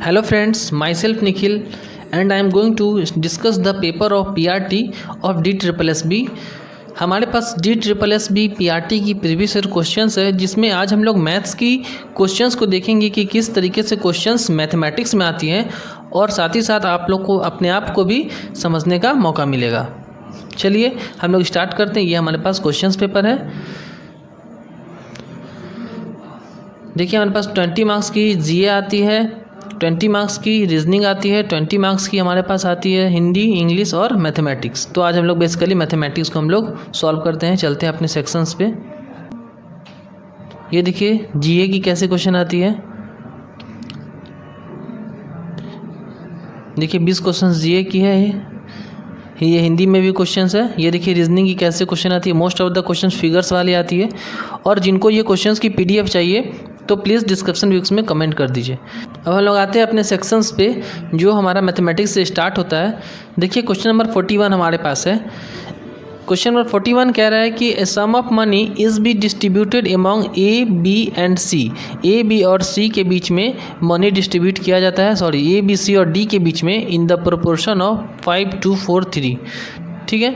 Hello friends, myself Nikhil and I am going to discuss the paper of PRT of DSSB। हमारे पास DSSB PRT की previous year questions है, जिसमें आज हम लोग मैथ्स की क्वेश्चंस को देखेंगे कि किस तरीके से क्वेश्चंस मैथमेटिक्स में आती हैं और साथ ही साथ आप लोग को अपने आप को भी समझने का मौका मिलेगा। चलिए हम लोग स्टार्ट करते हैं। ये हमारे पास क्वेश्चंस पेपर है। देखिए हमारे पास 20 मार्क्स की जीए आती है, 20 मार्क्स की रीजनिंग आती है, 20 मार्क्स की हमारे पास आती है हिंदी, इंग्लिश और मैथमेटिक्स। तो आज हम लोग बेसिकली मैथमेटिक्स को हम लोग सॉल्व करते हैं। चलते हैं अपने सेक्शंस पे। ये देखिए जीए की कैसे क्वेश्चन आती है। देखिए 20 क्वेश्चन जीए की है। ये हिंदी में भी क्वेश्चंस है। ये देखिए रीजनिंग की कैसे क्वेश्चन आती है। Most of the questions figures वाली आती है। और जिनको ये क्वेश्चंस की पीडीएफ चाहिए तो प्लीज़ डिस्क्रिप्शन बॉक्स में कमेंट कर दीजिए। अब हम लोग आते हैं अपने सेक्शंस पे, जो हमारा मैथमेटिक्स से स्टार्ट होता है। देखिए क्वेश्चन नंबर 41 हमारे पास है। क्वेश्चन नंबर 41 कह रहा है कि a sum of money is be distributed among A, B and C. A, B और सी के बीच में मनी डिस्ट्रीब्यूट किया जाता है, ए, बी, सी और डी के बीच में in the proportion of 5 to 4 3। ठीक है,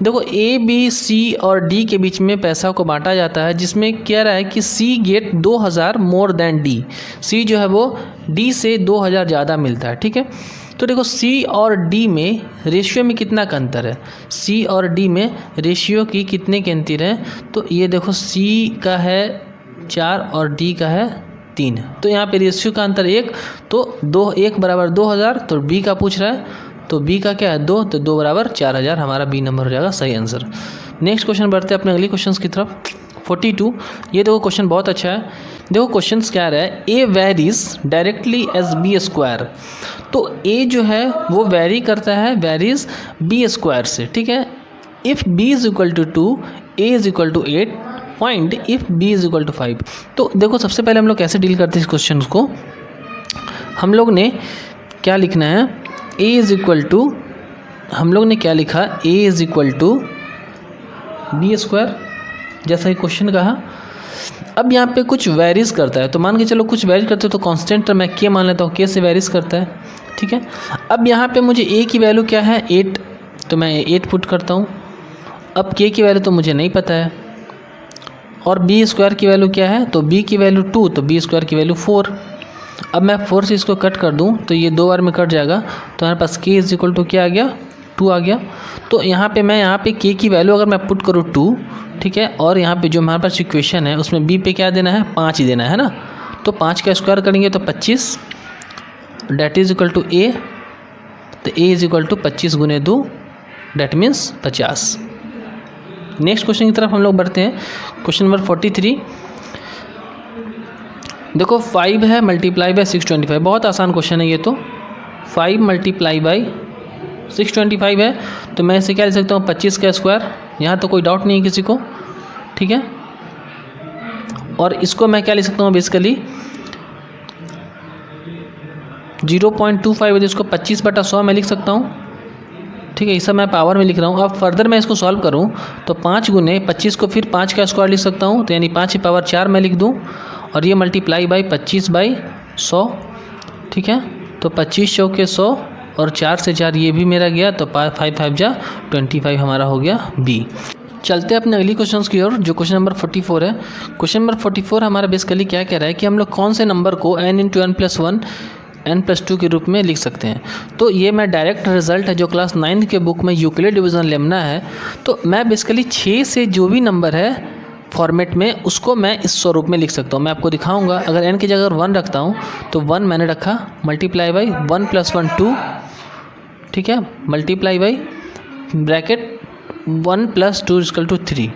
देखो ए, बी, सी और डी के बीच में पैसा को बांटा जाता है, जिसमें कह रहा है कि सी गेट 2000 मोर देन डी। सी जो है वो डी से 2000 ज़्यादा मिलता है। ठीक है, तो देखो सी और डी में रेशियो में कितना का अंतर है। सी और डी में रेशियो की कितने के अंतर है। तो ये देखो सी का है 4 और डी का है 3। तो यहाँ पे रेशियो का अंतर 1, तो 1 बराबर 2000। तो बी का पूछ रहा है, तो बी का क्या है 2, तो 2 बराबर 4000। हमारा बी नंबर हो जाएगा सही आंसर। नेक्स्ट क्वेश्चन बढ़ते हैं अपने अगली क्वेश्चन की तरफ। 42। ये देखो क्वेश्चन बहुत अच्छा है। देखो क्वेश्चन क्या रहा है, A varies directly as B square. तो ए जो है वो वेरी करता है, वेरीज बी स्क्वायर से। ठीक है, if B is equal to 2, A is equal to 8, point if B is equal to 5। तो देखो सबसे पहले हम लोग कैसे डील करते हैं इस क्वेश्चन को। हम लोग ने क्या लिखना है, ए इज इक्वल टू, हम लोग ने क्या लिखा, A is equal to B square, जैसा ही क्वेश्चन कहा। अब यहाँ पे कुछ वेरीज करता है, तो मान के चलो कुछ वेरीज करते हो तो कांस्टेंट मैं के मान लेता हूँ, के से वेरीज करता है। ठीक है, अब यहाँ पे मुझे ए की वैल्यू क्या है 8, तो मैं 8 पुट करता हूँ। अब के की वैल्यू तो मुझे नहीं पता है, और बी स्क्वायर की वैल्यू क्या है, तो बी की वैल्यू 2, तो बी स्क्वायर की वैल्यू 4। अब मैं 4 से इसको कट कर दूं तो ये 2 बार में कट जाएगा, तो हमारे पास के इज इक्वल टू क्या आ गया, 2 आ गया। तो यहाँ पे के की वैल्यू अगर मैं पुट करूँ 2, ठीक है, और यहाँ पे जो हमारे पास इक्वेशन है उसमें बी पे क्या देना है, 5 ही देना है ना। तो 5 का स्क्वायर करेंगे तो 25, डैट इज इक्वल टू ए। तो ए इज इक्वल टू 25 गुने 2, डैट मीन्स 50। नेक्स्ट क्वेश्चन की तरफ हम लोग बढ़ते हैं। Question number 43। देखो 5 है मल्टीप्लाई बाय 625। बहुत आसान क्वेश्चन है ये तो। 5 मल्टीप्लाई बाई 625 है, तो मैं इसे क्या लिख सकता हूँ, 25 का स्क्वायर। यहाँ तो कोई डाउट नहीं है किसी को। ठीक है, और इसको मैं क्या लिख सकता हूँ, बेसिकली 0.25 है, तो इसको 25/100 मैं लिख सकता हूँ। ठीक है, ये सब मैं पावर में लिख रहा हूँ। अब फर्दर मैं इसको सॉल्व करूँ तो 5 गुने 25 को फिर 5 का स्क्वायर लिख सकता हूँ, तो यानी 5 की पावर 4 मैं लिख दूँ, और ये मल्टीप्लाई बाई 25/100। ठीक है, तो 25 चौके 100 और 4 से 4 ये भी मेरा गया, तो 5 5 जा 25 हमारा हो गया बी। चलते हैं अपने अगली क्वेश्चन की ओर, जो क्वेश्चन नंबर 44 है। क्वेश्चन नंबर 44 हमारा बेसिकली क्या कह रहा है कि हम लोग कौन से नंबर को n × n+1 n+2 के रूप में लिख सकते हैं। तो ये मैं डायरेक्ट रिजल्ट है जो क्लास 9 के बुक में यूक्लिड डिवीजन लेमना है। तो मैं बेसिकली 6 से जो भी नंबर है फॉर्मेट में, उसको मैं इस स्वरूप में लिख सकता हूँ। मैं आपको दिखाऊंगा। अगर n की जगह 1 रखता हूँ तो 1 मैंने रखा, मल्टीप्लाई बाई 1 + 1 2। ठीक है, मल्टीप्लाई बाई ब्रैकेट 1 + 2 = 3।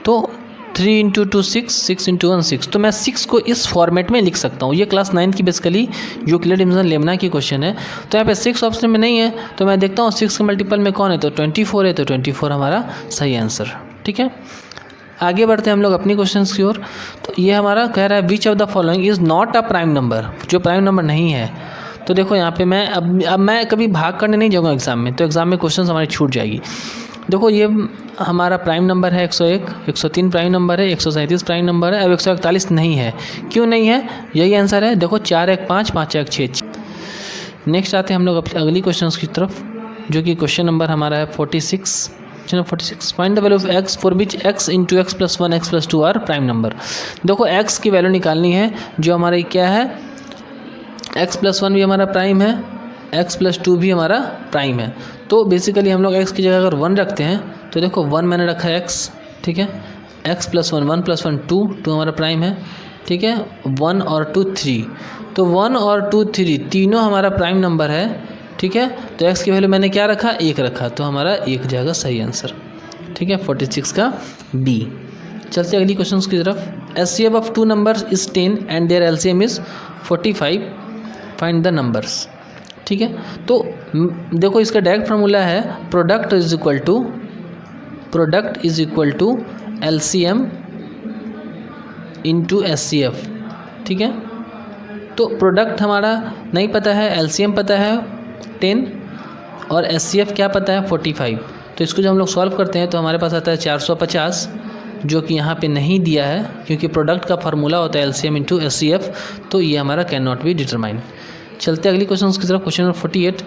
तो 3 × 2 6, 6 × 1 6। तो मैं 6 को इस फॉर्मेट में लिख सकता हूँ। ये क्लास 9 की बेसिकली यूक्लिड डिवीजन लेमना की क्वेश्चन है। तो यहाँ पे 6 ऑप्शन में नहीं है, तो मैं देखता हूँ 6 के मल्टीपल में कौन है, तो 24 है, तो 24 हमारा सही आंसर। ठीक है, आगे बढ़ते हैं हम लोग अपनी क्वेश्चंस की ओर। तो ये हमारा कह रहा है which of the following is not a prime number, जो प्राइम नंबर नहीं है। तो देखो यहाँ पे मैं अब मैं कभी भाग करने नहीं जाऊँगा एग्जाम में, तो एग्जाम में क्वेश्चंस हमारी छूट जाएगी। देखो ये हमारा प्राइम नंबर है 101, 103 प्राइम नंबर है, 137 प्राइम नंबर है। अब 141 नहीं है, क्यों नहीं है, यही आंसर है। देखो 4 1 5, 5 1 6, नेक्स्ट आते हैं हम लोग अपनी अगली क्वेश्चन की तरफ, जो कि क्वेश्चन नंबर हमारा है 46। Question 46, find the value of x for which x into x plus 1 x plus 2 are prime number. देखो x की वैल्यू निकालनी है जो हमारी क्या है, x प्लस 1 भी हमारा प्राइम है, x प्लस 2 भी हमारा प्राइम है। तो बेसिकली हम लोग x की जगह अगर 1 रखते हैं तो देखो 1 मैंने रखा है x, ठीक है, x प्लस 1 1 प्लस 1 2 2 हमारा प्राइम है, ठीक है, 1 और 2 3, तो 1 और 2 3 तीनों हमारा प्राइम नंबर है, ठीक है। तो x की वैल्यू मैंने क्या रखा, 1 रखा, तो हमारा 1 जाएगा सही आंसर, ठीक है, 46 का B। चलते अगली क्वेश्चन की तरफ। HCF of 2 numbers is 10 and their LCM is 45, find the numbers, ठीक है। तो देखो इसका डायरेक्ट फार्मूला है product is equal to LCM into HCF, ठीक है। तो प्रोडक्ट हमारा नहीं पता है, LCM पता है 10 और HCF क्या पता है 45। तो इसको जब हम लोग सॉल्व करते हैं तो हमारे पास आता है 450, जो कि यहाँ पे नहीं दिया है क्योंकि प्रोडक्ट का फार्मूला होता है LCM इंटू HCF, तो ये हमारा कैन नॉट बी डिटरमाइन। चलते अगली क्वेश्चन की तरफ, क्वेश्चन नंबर 48।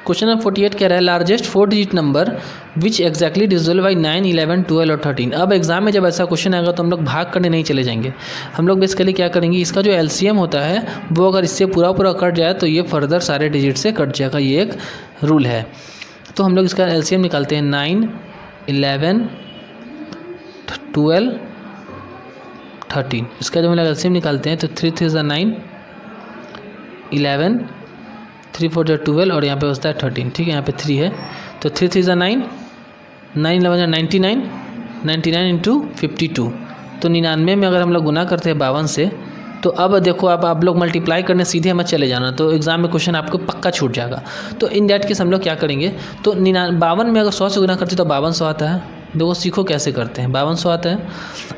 क्वेश्चन नंबर 48 कह रहा है largest 4 digit number which exactly divisible by 9, 11, 12 और 13। अब एग्जाम में जब ऐसा क्वेश्चन आएगा तो हम लोग भाग करने नहीं चले जाएंगे, हम लोग बेसिकली क्या करेंगे, इसका जो LCM होता है वो अगर इससे पूरा कट जाए तो ये फर्दर सारे डिजिट से कट जाएगा, ये एक रूल है। तो हम लोग इसका LCM निकालते हैं 9, 11, 12, 13। इसका जब हम लोग LCM निकालते हैं तो 3 3 is 9, 11, 3 4 is 12 और यहाँ पे बचता है 13, ठीक है, यहाँ पे 3 है, तो 3 3 is 9, 9 11 is 99, 99 इंटू 52, तो 99 में अगर हम लोग गुना करते हैं 52 से, तो अब देखो आप लोग मल्टीप्लाई करने सीधे मत चले जाना, तो एग्जाम में क्वेश्चन आपको पक्का छूट जाएगा। तो इन दैट केस हम लोग क्या करेंगे, तो 52 में अगर 100 से गुना करते तो 5200 आता है। देखो सीखो कैसे करते हैं, 5200 आता है।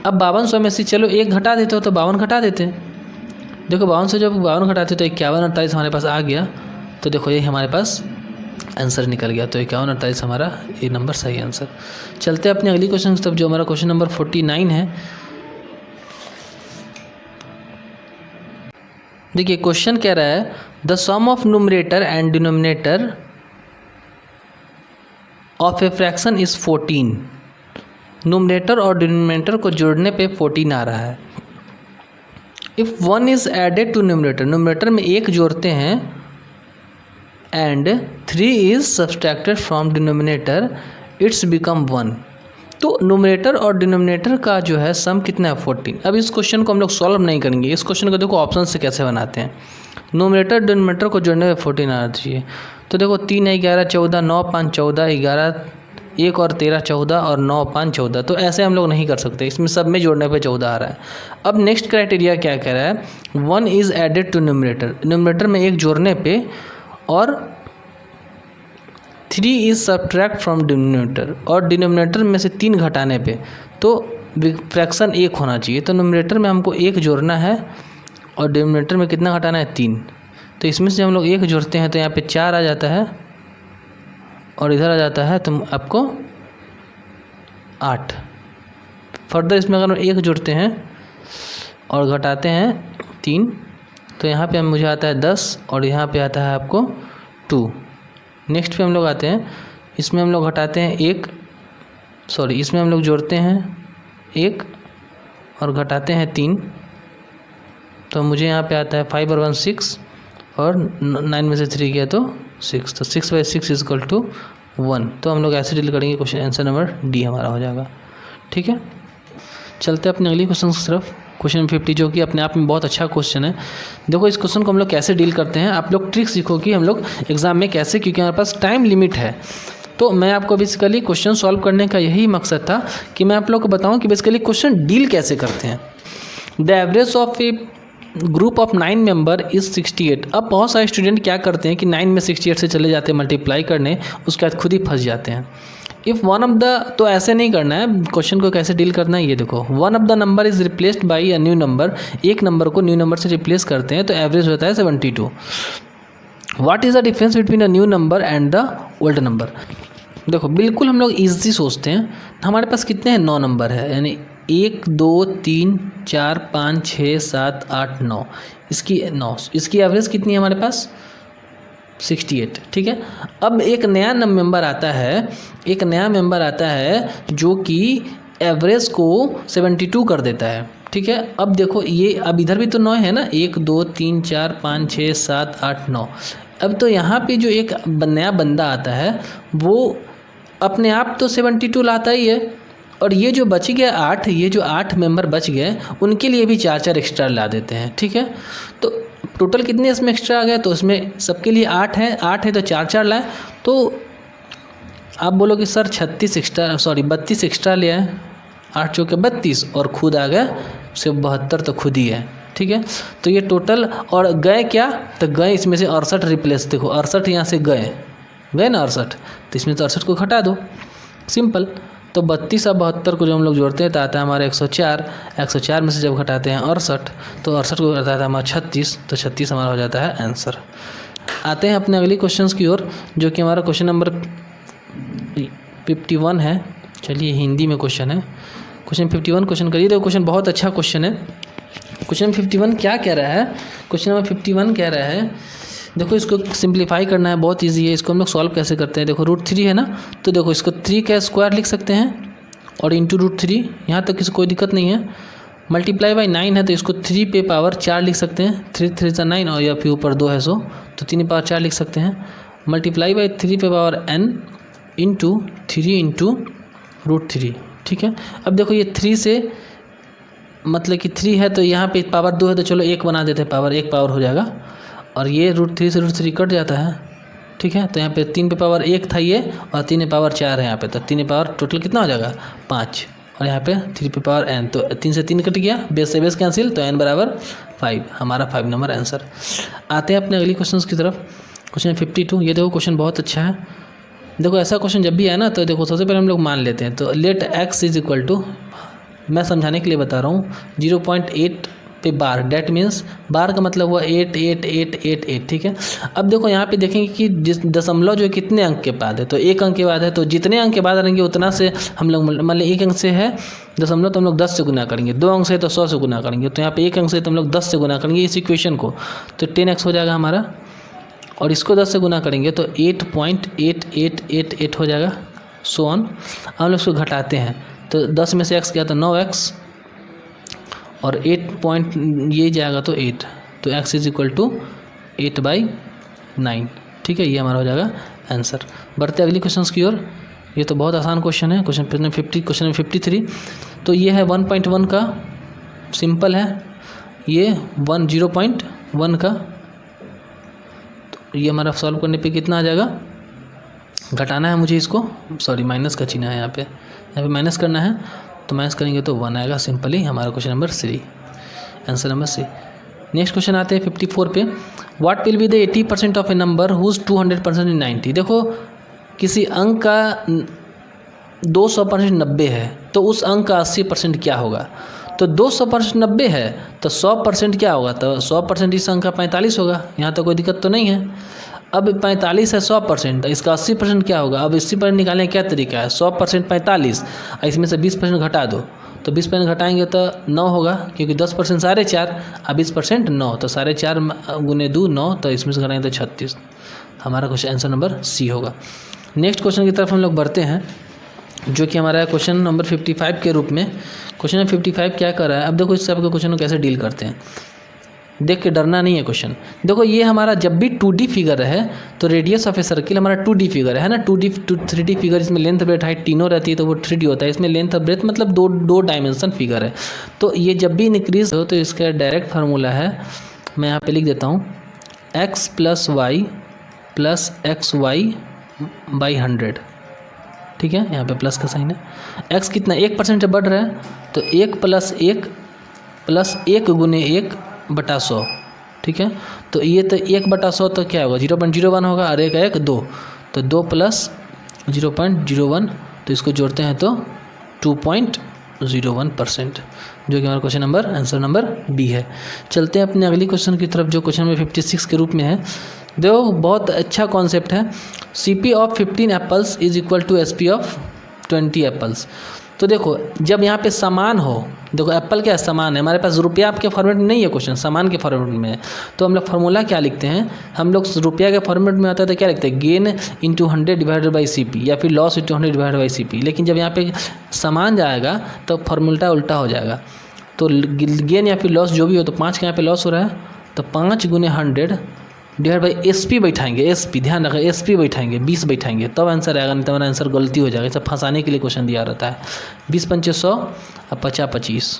अब 5200 में से चलो 1 घटा देते हो तो 52 घटा देते हैं। देखो 52 से जब 52 घटाते तो 51 48 हमारे पास आ गया, तो देखो ये हमारे पास आंसर निकल गया, तो 51 48 हमारा ये नंबर सही आंसर। चलते अपने अगली क्वेश्चन की तरफ, जो हमारा क्वेश्चन नंबर 49 है। देखिए क्वेश्चन कह रहा है the sum of numerator and denominator of a fraction is 14। Numerator और डिनोमिनेटर को जोड़ने पे 14 आ रहा है। If 1 is added to numerator, numerator में 1 जोड़ते हैं, and 3 is subtracted from denominator, it's become 1। तो न्यूमरेटर और डिनोमिनेटर का जो है सम कितना है 14। अब इस क्वेश्चन को हम लोग सॉल्व नहीं करेंगे, इस क्वेश्चन को देखो ऑप्शन से कैसे बनाते हैं। न्यूमरेटर डिनोमिनेटर को जोड़ने में 14 आना चाहिए, तो देखो 3 11 14, 9 5 14, 11 1 और 13 14 और 9 5 14, तो ऐसे हम लोग नहीं कर सकते, इसमें सब में जोड़ने पे 14 आ रहा है। अब नेक्स्ट क्राइटेरिया क्या कह रहा है, 1 is added to numerator, numerator में 1 जोड़ने पे, और 3 इज़ सब्ट्रैक्ट फ्रॉम डिनोमिनेटर, और डिनोमिनेटर में से 3 घटाने पे, तो फ्रैक्शन 1 होना चाहिए। तो न्यूमरेटर में हमको 1 जोड़ना है और डिनोमिनेटर में कितना घटाना है 3, तो इसमें से हम लोग 1 जोड़ते हैं तो यहाँ पे 4 आ जाता है और इधर आ जाता है तो आपको 8। फर्दर इसमें अगर 1 जोड़ते हैं और घटाते हैं 3, तो यहाँ पे मुझे आता है 10 और यहाँ पे आता है आपको 2। नेक्स्ट पे हम लोग आते हैं, इसमें हम लोग घटाते हैं इसमें हम लोग जोड़ते हैं 1 और घटाते हैं 3, तो मुझे यहाँ पे आता है 5 और 1 6 और 9 में से 3 गया तो 6, तो 6/6 इज इक्वल टू 1। तो हम लोग ऐसे डील करेंगे, क्वेश्चन आंसर नंबर डी हमारा हो जाएगा, ठीक है। चलते अपने अगली क्वेश्चन की तरफ, क्वेश्चन 50, जो कि अपने आप में बहुत अच्छा क्वेश्चन है। देखो इस क्वेश्चन को हम लोग कैसे डील करते हैं, आप लोग ट्रिक सीखो कि हम लोग एग्जाम में कैसे, क्योंकि हमारे पास टाइम लिमिट है। तो मैं आपको बेसिकली क्वेश्चन सॉल्व करने का यही मकसद था कि मैं आप लोग को बताऊं कि बेसिकली क्वेश्चन डील कैसे करते हैं। The average of A group of 9 member is 68। अब बहुत सारे स्टूडेंट क्या करते हैं कि 9 में 68 से चले जाते हैं मल्टीप्लाई करने, उसके बाद खुद ही फंस जाते हैं। इफ़ वन ऑफ द, तो ऐसे नहीं करना है, क्वेश्चन को कैसे डील करना है ये देखो। One of the number is replaced by a new number, एक नंबर को न्यू नंबर से रिप्लेस करते हैं तो एवरेज होता है 72। What is the difference between a new number and the old number. देखो बिल्कुल हम लोग ईजी सोचते हैं, हमारे पास कितने हैं 9 नंबर है, यानी 1 2 3 4 5 6 7 8 9, इसकी 9, इसकी एवरेज कितनी है हमारे पास 68, ठीक है। अब एक नया मेंबर आता है जो कि एवरेज को 72 कर देता है, ठीक है। अब देखो ये, अब इधर भी तो 9 है ना, 1 2 3 4 5 6 7 8 9। अब तो यहाँ पे जो एक नया बंदा आता है वो अपने आप तो 72 लाता ही है, और ये जो बच गया 8, ये जो 8 मेंबर बच गए उनके लिए भी 4 एक्स्ट्रा ला देते हैं, ठीक है। तो टोटल कितने इसमें एक्स्ट्रा आ गए, तो इसमें सबके लिए 8 है तो 4 लाए। तो आप बोलोगे सर 32 एक्स्ट्रा ले आए, 8 चौके 32, और खुद आ गए सिर्फ 72 तो खुद ही है, ठीक है। तो ये टोटल, और गए क्या, तो गए इसमें से 68 रिप्लेस, देखो 68 यहाँ से गए ना 68, तो इसमें तो 68 को घटा दो, सिंपल। तो 32 और 72 को जब हम लोग जोड़ते हैं तो आता है हमारा 104 में से जब घटाते हैं 68, तो 68 को घटाता है हमारा 36, तो 36 हमारा हो जाता है आंसर। आते हैं अपने अगली क्वेश्चंस की ओर, जो कि हमारा क्वेश्चन नंबर 51 है। चलिए हिंदी में क्वेश्चन है, क्वेश्चन 51 क्वेश्चन करिए। देखो क्वेश्चन बहुत अच्छा क्वेश्चन है। क्वेश्चन 51 क्या कह रहा है, क्वेश्चन नंबर 51 कह रहा है, देखो इसको सिंप्लीफाई करना है, बहुत इजी है। इसको हम लोग सॉल्व कैसे करते हैं, देखो √3 है ना, तो देखो इसको 3 का स्क्वायर लिख सकते हैं और इंटू √3, यहाँ तक किसी कोई दिक्कत नहीं है। मल्टीप्लाई बाई 9 है तो इसको 3 पे पावर 4 लिख सकते हैं, 3 3 × 9, और या फिर ऊपर 2 है 100, तो 3 पे पावर 4 लिख सकते हैं। मल्टीप्लाई बाई 3 पे पावर n इंटू 3 इंटू √3, ठीक है। अब देखो ये 3 से मतलब कि 3 है तो यहाँ पे पावर 2 है तो चलो 1 बना देते हैं, पावर 1 पावर हो जाएगा, और ये √3 से √3 कट जाता है, ठीक है। तो यहाँ पे 3 पे पावर 1 था ये, और 3 पे पावर 4 है यहाँ पे, तो 3 पे पावर टोटल कितना हो जाएगा 5, और यहाँ पे 3 पे पावर n, तो 3 से 3 कट गया, बेस से बेस कैंसिल, तो n बराबर 5, हमारा 5 नंबर आंसर। आते हैं अपने अगली क्वेश्चन की तरफ, क्वेश्चन 52। ये देखो क्वेश्चन बहुत अच्छा है। देखो ऐसा क्वेश्चन जब भी आए ना, तो देखो सबसे पहले हम लोग मान लेते हैं, तो let x is equal to, मैं समझाने के लिए बता रहा हूँ, 0.8 पे बार, डेट मीन्स बार का मतलब हुआ 8 8 8 8 8, ठीक है। अब देखो यहाँ पे देखेंगे कि दशमलव जो कितने अंक के बाद है, तो 1 अंक के बाद है, तो जितने अंक के बाद रहेंगे उतना से हम लोग, मान लीजिए 1 अंक से है दशमलव तो हम लोग 10 से गुना करेंगे, 2 अंक से है तो 100 से गुना करेंगे, तो यहाँ पे 1 अंक से तो हम लोग 10 से गुना करेंगे इस इक्वेशन को, तो 10x हो जाएगा हमारा, और इसको 10 से गुना करेंगे तो 8.8888 हो जाएगा, सो ऑन। हम लोग इसको घटाते हैं, तो 10 में से x गया तो 9x, और 8 पॉइंट ये जाएगा तो 8, तो x इज इक्वल टू 8/9, ठीक है। ये हमारा हो जाएगा आंसर। बढ़ते अगली क्वेश्चन की ओर। ये तो बहुत आसान क्वेश्चन है, क्वेश्चन 53। तो ये है 1.1 का, सिंपल है, ये 0.1 का, तो ये हमारा सॉल्व करने पे कितना आ जाएगा, घटाना है मुझे इसको, सॉरी माइनस का चिन्ह है यहाँ पे माइनस करना है, तो माइनस करेंगे तो 1 आएगा, सिंपली हमारा question number 3, answer number C। Next question आते हैं 54 पे। What will be the 80% of a number whose 200% in 90। देखो किसी अंक का 200% 90 है, तो उस अंक का 80% क्या होगा, तो 200% 90 है तो 100% क्या होगा, तो 100% इस अंक का 45 होगा, यहाँ तो कोई दिक्कत तो नहीं है। अब 45 है 100%, इसका 80% क्या होगा, अब 80% निकालने का क्या तरीका है, 100% 45, इसमें से 20% घटा दो, तो 20% घटाएंगे तो 9 होगा, क्योंकि 10% 4.5 और 20% 9, तो 4.5 × 2 9, तो इसमें से घटाएंगे तो 36, हमारा क्वेश्चन आंसर नंबर C होगा। नेक्स्ट क्वेश्चन की तरफ हम लोग बढ़ते हैं, जो कि हमारा क्वेश्चन नंबर 55 के रूप में। क्वेश्चन नंबर 55 क्या कर रहा है, अब देखो इस टाइप के क्वेश्चन को कैसे डील करते हैं, देख के डरना नहीं है क्वेश्चन। देखो ये हमारा जब भी 2D फिगर है तो रेडियस ऑफ ए सर्किल हमारा 2D फिगर है ना, 3D फिगर, इसमें लेंथ ब्रेथ हाइट तीनों रहती है तो वो 3D होता है, इसमें लेंथ ब्रेथ मतलब दो डायमेंशन फिगर है। तो ये जब भी इंक्रीज हो तो इसका डायरेक्ट फार्मूला है, मैं यहाँ पे लिख देता हूँ, x + y + xy/100, ठीक है, यहाँ पे प्लस का साइन है। x कितना 1% बढ़ रहा है, तो 1 + 1 + 1 × 1/100, ठीक है। तो ये तो 1/100 तो क्या होगा 0.01 होगा, और 1 2, तो 2 + 0.01, तो इसको जोड़ते हैं तो 2.01%, जो कि हमारा question number answer number B है। चलते हैं अपने अगली क्वेश्चन की तरफ, जो क्वेश्चन नंबर 56 के रूप में है। देखो बहुत अच्छा कॉन्सेप्ट है, CP of 15 apples is equal to SP of 20 apples. तो देखो जब यहाँ पे समान हो, देखो एप्पल क्या है, समान है, हमारे पास रुपया आपके फॉर्मेट में नहीं है, क्वेश्चन समान के फॉर्मेट में है, तो हम लोग फार्मूला क्या लिखते हैं, हम लोग रुपया के फॉर्मेट में आता है तो क्या लिखते हैं, gain into 100 divided by CP या फिर loss into 100 divided by CP। लेकिन जब यहाँ पे समान जाएगा तो फार्मूला उल्टा हो जाएगा, तो गेन या फिर लॉस जो भी हो, तो 5 के यहाँ पे लॉस हो रहा है तो 5 गुने 100 डिवाइड बाई SP बैठाएंगे, SP ध्यान रखें, SP बैठाएंगे, 20 बैठाएंगे तब आंसर आएगा, नहीं तो हमारा आंसर गलती हो जाएगा। सब फंसाने के लिए क्वेश्चन दिया रहता है। 20 पंचे 100 और 50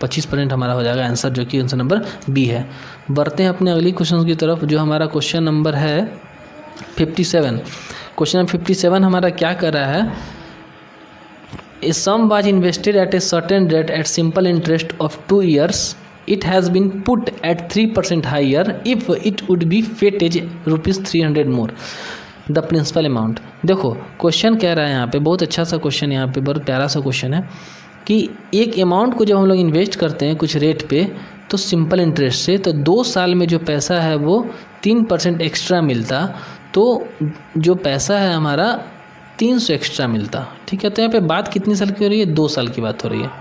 25% हमारा हो जाएगा आंसर, जो कि आंसर नंबर B है। बढ़ते हैं अपने अगली क्वेश्चन की तरफ, जो हमारा क्वेश्चन नंबर है 57। क्वेश्चन नंबर 57 हमारा क्या कर रहा है, a sum was invested at a certain rate at simple interest of 2 years. It has been put at 3% higher if it would be fetched ₹300 more the principal amount। देखो question कह रहा है यहाँ पे, बहुत अच्छा सा क्वेश्चन, यहाँ पे बहुत प्यारा सा क्वेश्चन है कि एक अमाउंट को जब हम लोग इन्वेस्ट करते हैं कुछ रेट पे तो सिंपल इंटरेस्ट से, तो 2 साल में जो पैसा है वो 3% एक्स्ट्रा मिलता, तो जो पैसा है हमारा 300 एक्स्ट्रा मिलता। ठीक है, तो यहाँ पे बात कितनी साल की हो रही है, 2 साल की बात हो रही है,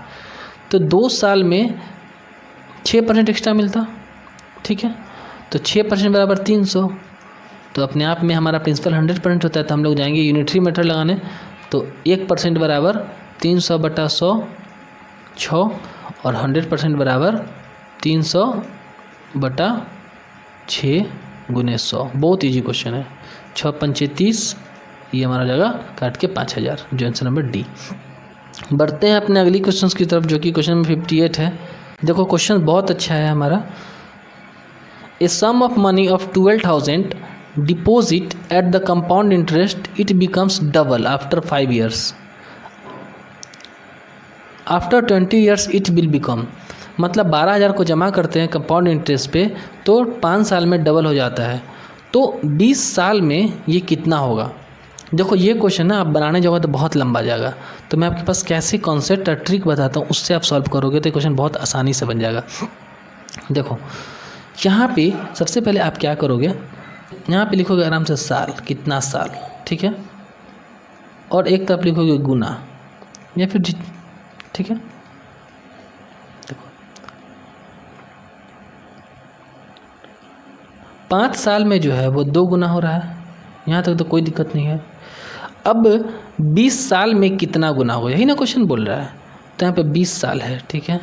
तो 2 साल में 6% एक्स्ट्रा मिलता। ठीक है, तो 6% बराबर 300, तो अपने आप में हमारा प्रिंसिपल 100% होता है, तो हम लोग जाएंगे यूनिटरी मेथड लगाने, तो 1% बराबर 300 बटा 100 6 और 100% बराबर 300 बटा 6 गुने 100। बहुत ईजी क्वेश्चन है। 6 पंचे 30, ये हमारा जगह काट के 5000, जो आंसर नंबर D। बढ़ते हैं अपने अगली क्वेश्चन की तरफ, जो कि क्वेश्चन नंबर 58 है। देखो क्वेश्चन बहुत अच्छा है हमारा। A sum of money of 12,000 deposit at the compound interest it becomes double after 5 years। After 20 years it will become, मतलब 12,000 को जमा करते हैं कंपाउंड इंटरेस्ट पे तो 5 साल में डबल हो जाता है, तो 20 साल में ये कितना होगा। देखो ये क्वेश्चन ना आप बनाने जाओगे तो बहुत लंबा जाएगा, तो मैं आपके पास कैसे कॉन्सेप्ट और ट्रिक बताता हूँ, उससे आप सॉल्व करोगे तो क्वेश्चन बहुत आसानी से बन जाएगा। देखो यहाँ पे सबसे पहले आप क्या करोगे, यहाँ पे लिखोगे आराम से साल, कितना साल, ठीक है, और एक तरफ लिखोगे गुना या फिर, ठीक है, देखो 5 साल में जो है वो 2 गुना हो रहा है, यहाँ तक तो कोई दिक्कत नहीं है। अब 20 साल में कितना गुना होगा, यही ना क्वेश्चन बोल रहा है, तो यहाँ पे 20 साल है, ठीक है,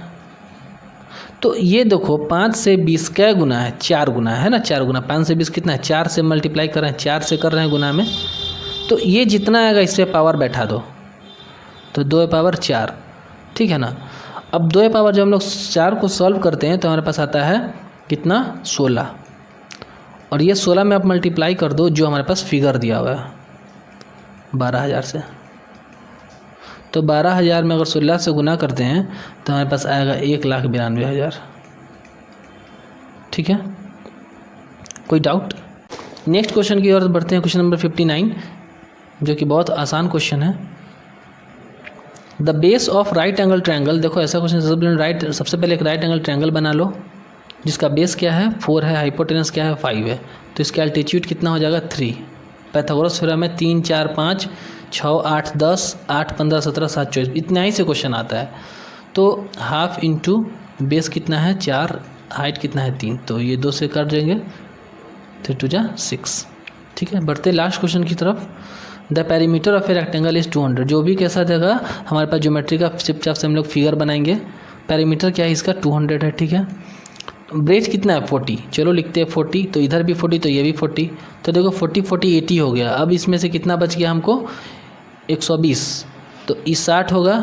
तो ये देखो 5 से 20 क्या गुना है, 4 गुना है ना, 4 गुना, 5 से 20 कितना है, 4 से मल्टीप्लाई कर रहे हैं, 4 से कर रहे हैं गुना में, तो ये जितना आएगा इससे पावर बैठा दो, तो 2 पावर 4, ठीक है ना। अब 2 पावर जब हम लोग 4 को सॉल्व करते हैं तो हमारे पास आता है कितना, 16, और ये 16 में आप मल्टीप्लाई कर दो जो हमारे पास फिगर दिया हुआ है 12,000 से, तो 12,000 में अगर 16 से गुना करते हैं तो हमारे पास आएगा 1,92,000। ठीक है, कोई डाउट। नेक्स्ट क्वेश्चन की ओर बढ़ते हैं, क्वेश्चन नंबर 59, जो कि बहुत आसान क्वेश्चन है। The base of right angle triangle, देखो ऐसा क्वेश्चन, सबसे पहले एक राइट एंगल ट्रायंगल बना लो जिसका बेस क्या है 4 है, हाइपोटेनस क्या है 5 है, तो इसका एल्टीट्यूड कितना हो जाएगा 3। पाइथागोरस थ्योरम में 3 4 5 6 8 10 8 15 17 7 24, इतना ही से क्वेश्चन आता है। तो हाफ इंटू बेस कितना है 4, हाइट कितना है 3, तो ये 2 से काट देंगे, 3 2 जा 6। ठीक है, बढ़ते लास्ट क्वेश्चन की तरफ। The perimeter of a rectangle is 200, जो भी कैसा जगह हमारे पास ज्योमेट्री का चिप चाप से हम लोग फिगर बनाएंगे। पेरीमीटर क्या है इसका 200 है, ठीक है। ब्रेथ कितना है 40, चलो लिखते हैं 40, तो इधर भी 40 तो ये भी 40, तो देखो 40 40 80 हो गया। अब इसमें से कितना बच गया हमको 120, तो इस 60 होगा,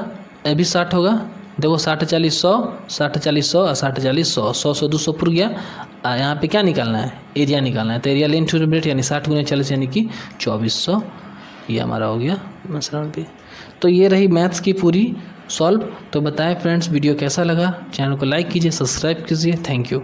ये भी 60 होगा, देखो 60 40 100 60 40 100 और 60 40 100 100 100 200 पुर गया। यहाँ पे क्या निकालना है, एरिया निकालना है, तो एरिया लेंथ टू ब्रेथ यानी 60 गुना 40 यानी कि 2400, ये हमारा हो गया मसलन पे। तो ये रही मैथ्स की पूरी सॉल्व। तो बताएं फ्रेंड्स वीडियो कैसा लगा, चैनल को लाइक कीजिए, सब्सक्राइब कीजिए, थैंक यू।